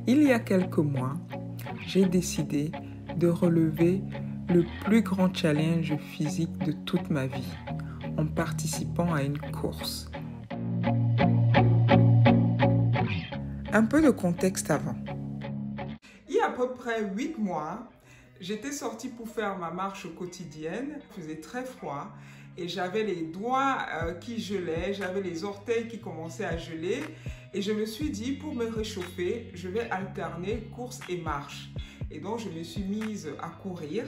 Il y a quelques mois, j'ai décidé de relever le plus grand challenge physique de toute ma vie en participant à une course. Un peu de contexte avant. Il y a à peu près 8 mois, j'étais sortie pour faire ma marche quotidienne. Il faisait très froid et j'avais les doigts qui gelaient, j'avais les orteils qui commençaient à geler. Et je me suis dit, pour me réchauffer, je vais alterner course et marche. Et donc, je me suis mise à courir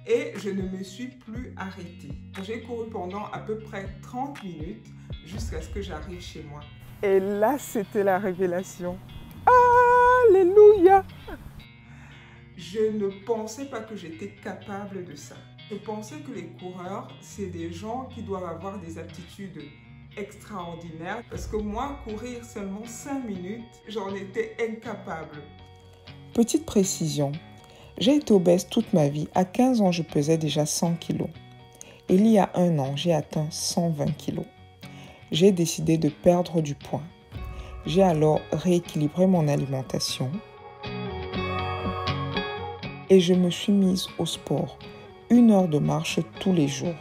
et je ne me suis plus arrêtée. J'ai couru pendant à peu près 30 minutes jusqu'à ce que j'arrive chez moi. Et là, c'était la révélation. Alléluia! Je ne pensais pas que j'étais capable de ça. Je pensais que les coureurs, c'est des gens qui doivent avoir des aptitudes extraordinaires. Parce que moi, courir seulement 5 minutes, j'en étais incapable. Petite précision, j'ai été obèse toute ma vie. À 15 ans, je pesais déjà 100 kg. Il y a 1 an, j'ai atteint 120 kg. J'ai décidé de perdre du poids. J'ai alors rééquilibré mon alimentation et je me suis mise au sport. 1 heure de marche tous les jours.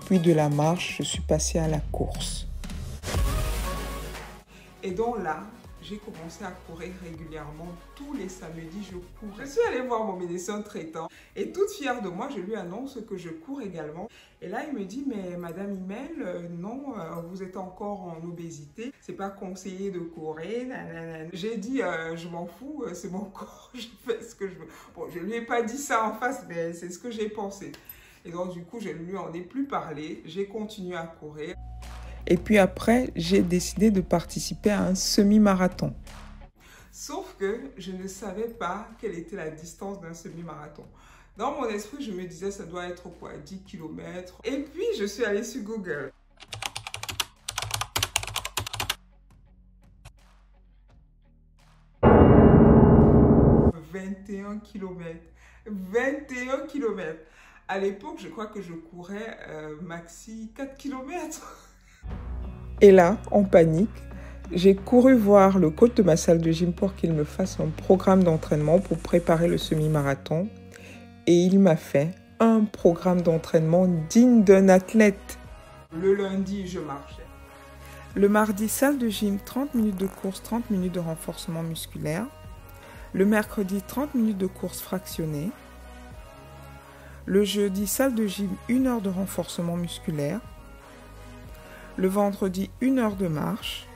Puis de la marche, je suis passée à la course. Et donc là, j'ai commencé à courir régulièrement. Tous les samedis, je cours. Je suis allée voir mon médecin traitant et toute fière de moi, je lui annonce que je cours également. Et là, il me dit, mais Madame Imel, non, vous êtes encore en obésité. C'est pas conseillé de courir. J'ai dit, je m'en fous, c'est mon corps, je fais ce que je veux. Bon, je lui ai pas dit ça en face, mais c'est ce que j'ai pensé. Et donc, du coup, je ne lui en ai plus parlé. J'ai continué à courir. Et puis après, j'ai décidé de participer à un semi-marathon. Sauf que je ne savais pas quelle était la distance d'un semi-marathon. Dans mon esprit, je me disais, ça doit être quoi, 10 km. Et puis, je suis allée sur Google. « 21 km. 21 km. À l'époque, je crois que je courais maxi 4 km. Et là, en panique, j'ai couru voir le coach de ma salle de gym pour qu'il me fasse un programme d'entraînement pour préparer le semi-marathon. Et il m'a fait un programme d'entraînement digne d'un athlète. Le lundi, je marchais. Le mardi, salle de gym, 30 minutes de course, 30 minutes de renforcement musculaire. Le mercredi, 30 minutes de course fractionnée. Le jeudi, salle de gym, 1 heure de renforcement musculaire. Le vendredi, 1 heure de marche.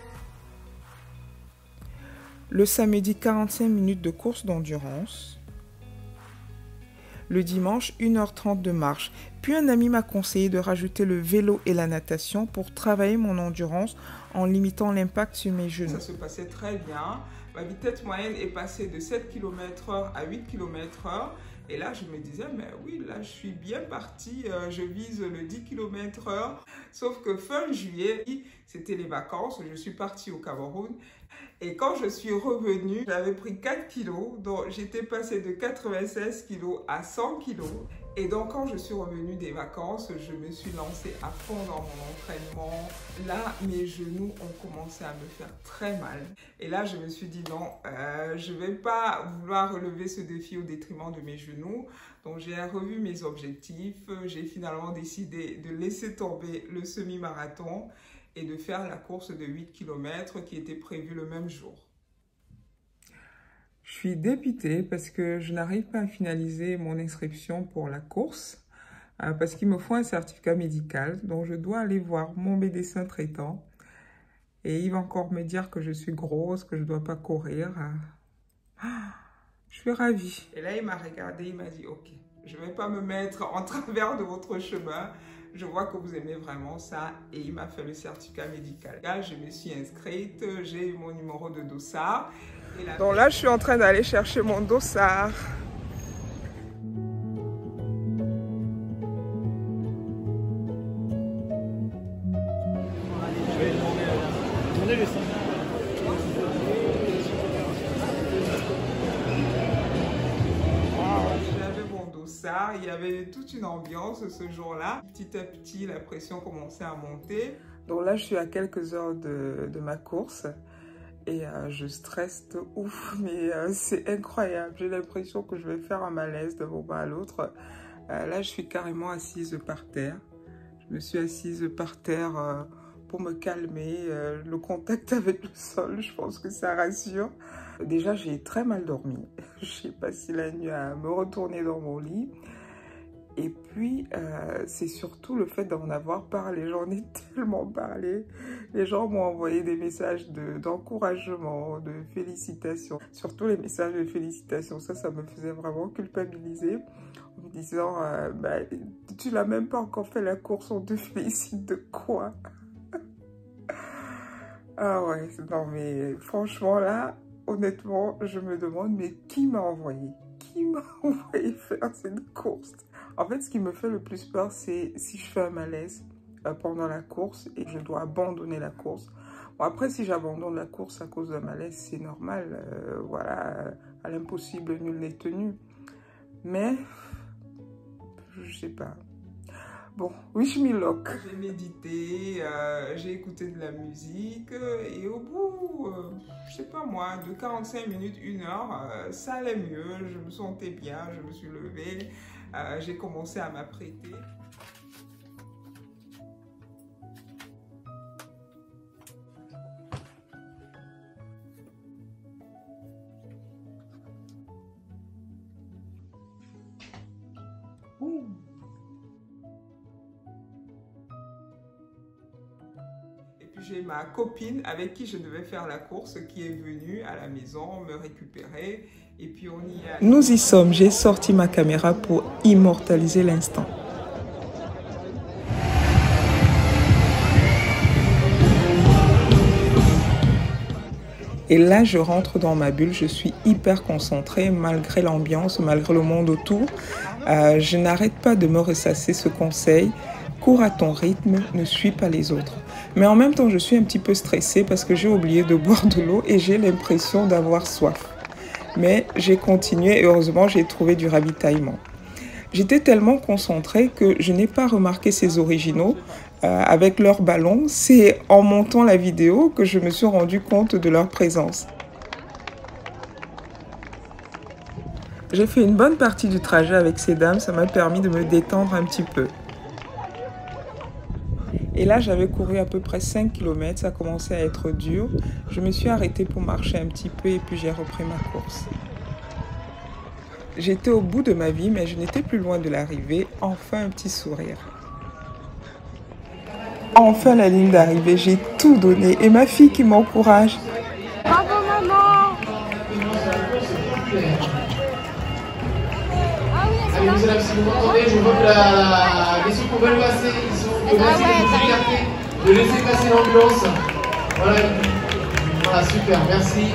Le samedi, 45 minutes de course d'endurance. Le dimanche, 1h30 de marche. Puis un ami m'a conseillé de rajouter le vélo et la natation pour travailler mon endurance en limitant l'impact sur mes genoux. Ça se passait très bien. Ma vitesse moyenne est passée de 7 km/h à 8 km/h. Et là, je me disais, mais oui, là, je suis bien partie, je vise le 10 km/h. Sauf que fin juillet, c'était les vacances, je suis partie au Cameroun. Et quand je suis revenue, j'avais pris 4 kilos, donc j'étais passée de 96 kilos à 100 kilos. Et donc, quand je suis revenue des vacances, je me suis lancée à fond dans mon entraînement. Là, mes genoux ont commencé à me faire très mal. Et là, je me suis dit non, je ne vais pas vouloir relever ce défi au détriment de mes genoux. Donc, j'ai revu mes objectifs. J'ai finalement décidé de laisser tomber le semi-marathon et de faire la course de 8 km qui était prévue le même jour. Je suis dépitée parce que je n'arrive pas à finaliser mon inscription pour la course parce qu'il me faut un certificat médical. Donc, je dois aller voir mon médecin traitant et il va encore me dire que je suis grosse, que je ne dois pas courir. Je suis ravie. Et là, il m'a regardé, il m'a dit « Ok, je ne vais pas me mettre en travers de votre chemin. Je vois que vous aimez vraiment ça. » Et il m'a fait le certificat médical. Là, je me suis inscrite, j'ai eu mon numéro de dossard. Donc là, je suis en train d'aller chercher mon dossard. J'avais mon dossard, il y avait toute une ambiance ce jour-là. Petit à petit, la pression commençait à monter. Donc là, je suis à quelques heures de ma course. Et je stresse de ouf, mais c'est incroyable. J'ai l'impression que je vais faire un malaise d'un moment à l'autre. Là, je suis carrément assise par terre. Je me suis assise par terre pour me calmer. Le contact avec le sol, je pense que ça rassure. Déjà, j'ai très mal dormi. J'ai passé la nuit à me retourner dans mon lit. Et puis, c'est surtout le fait d'en avoir parlé. J'en ai tellement parlé. Les gens m'ont envoyé des messages d'encouragement, de félicitations. Surtout les messages de félicitations. Ça me faisait vraiment culpabiliser. En me disant, bah, tu n'as même pas encore fait la course, on te félicite de quoi? Ah ouais, non mais franchement là, honnêtement, je me demande, mais qui m'a envoyé? Qui m'a envoyé faire cette course? En fait, ce qui me fait le plus peur, c'est si je fais un malaise pendant la course et que je dois abandonner la course. Bon, après, si j'abandonne la course à cause d'un malaise, c'est normal. Voilà, à l'impossible, nul n'est tenu. Mais, je sais pas. Bon, wish me luck. J'ai médité, j'ai écouté de la musique et au bout, je sais pas moi, de 45 minutes, 1 heure, ça allait mieux, je me sentais bien, je me suis levée, j'ai commencé à m'apprêter. J'ai ma copine avec qui je devais faire la course qui est venue à la maison me récupérer et puis on y est. Nous y sommes, j'ai sorti ma caméra pour immortaliser l'instant. Et là, je rentre dans ma bulle, je suis hyper concentrée malgré l'ambiance, malgré le monde autour. Je n'arrête pas de me ressasser ce conseil. Cours à ton rythme, ne suis pas les autres. Mais en même temps, je suis un petit peu stressée parce que j'ai oublié de boire de l'eau et j'ai l'impression d'avoir soif. Mais j'ai continué et heureusement, j'ai trouvé du ravitaillement. J'étais tellement concentrée que je n'ai pas remarqué ces originaux avec leur ballon. C'est en montant la vidéo que je me suis rendu compte de leur présence. J'ai fait une bonne partie du trajet avec ces dames, ça m'a permis de me détendre un petit peu. Et là, j'avais couru à peu près 5 km, ça commençait à être dur. Je me suis arrêtée pour marcher un petit peu et puis j'ai repris ma course. J'étais au bout de ma vie, mais je n'étais plus loin de l'arrivée. Enfin, un petit sourire. Enfin, la ligne d'arrivée, j'ai tout donné. Et ma fille qui m'encourage. Bravo, maman! Mesdames, si vous m'entendez, je vois que les secours veulent passer. Ils sont de laisser passer l'ambulance. Voilà, super, merci.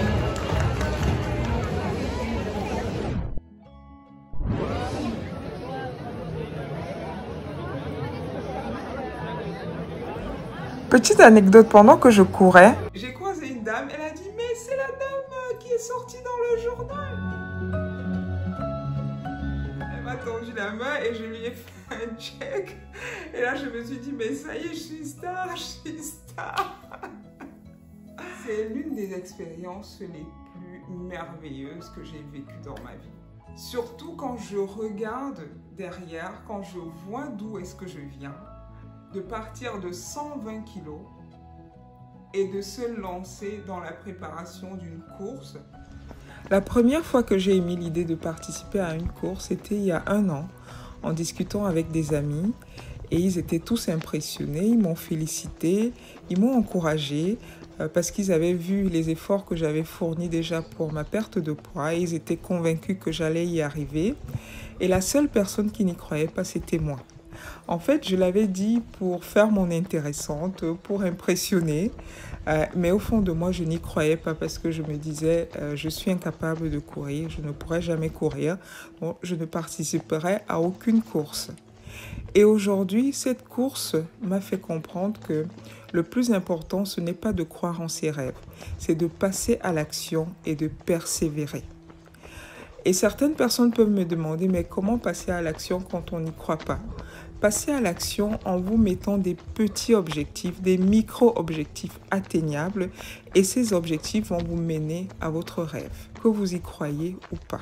Petite anecdote, pendant que je courais, j'ai croisé une dame, elle a dit « Mais c'est la dame qui est sortie dans le journal !» Elle m'a tendu la main et je lui ai fait un check. Et là, je me suis dit « Mais ça y est, je suis star, je suis star !» C'est l'une des expériences les plus merveilleuses que j'ai vécues dans ma vie. Surtout quand je regarde derrière, quand je vois d'où est-ce que je viens, de partir de 120 kilos et de se lancer dans la préparation d'une course. La première fois que j'ai émis l'idée de participer à une course, c'était il y a 1 an, en discutant avec des amis. Et ils étaient tous impressionnés, ils m'ont félicité, ils m'ont encouragé parce qu'ils avaient vu les efforts que j'avais fournis déjà pour ma perte de poids. Et ils étaient convaincus que j'allais y arriver. Et la seule personne qui n'y croyait pas, c'était moi. En fait, je l'avais dit pour faire mon intéressante, pour impressionner. Mais au fond de moi, je n'y croyais pas parce que je me disais, je suis incapable de courir, je ne pourrai jamais courir, donc je ne participerai à aucune course. Et aujourd'hui, cette course m'a fait comprendre que le plus important, ce n'est pas de croire en ses rêves, c'est de passer à l'action et de persévérer. Et certaines personnes peuvent me demander, mais comment passer à l'action quand on n'y croit pas? Passez à l'action en vous mettant des petits objectifs, des micro-objectifs atteignables et ces objectifs vont vous mener à votre rêve, que vous y croyez ou pas.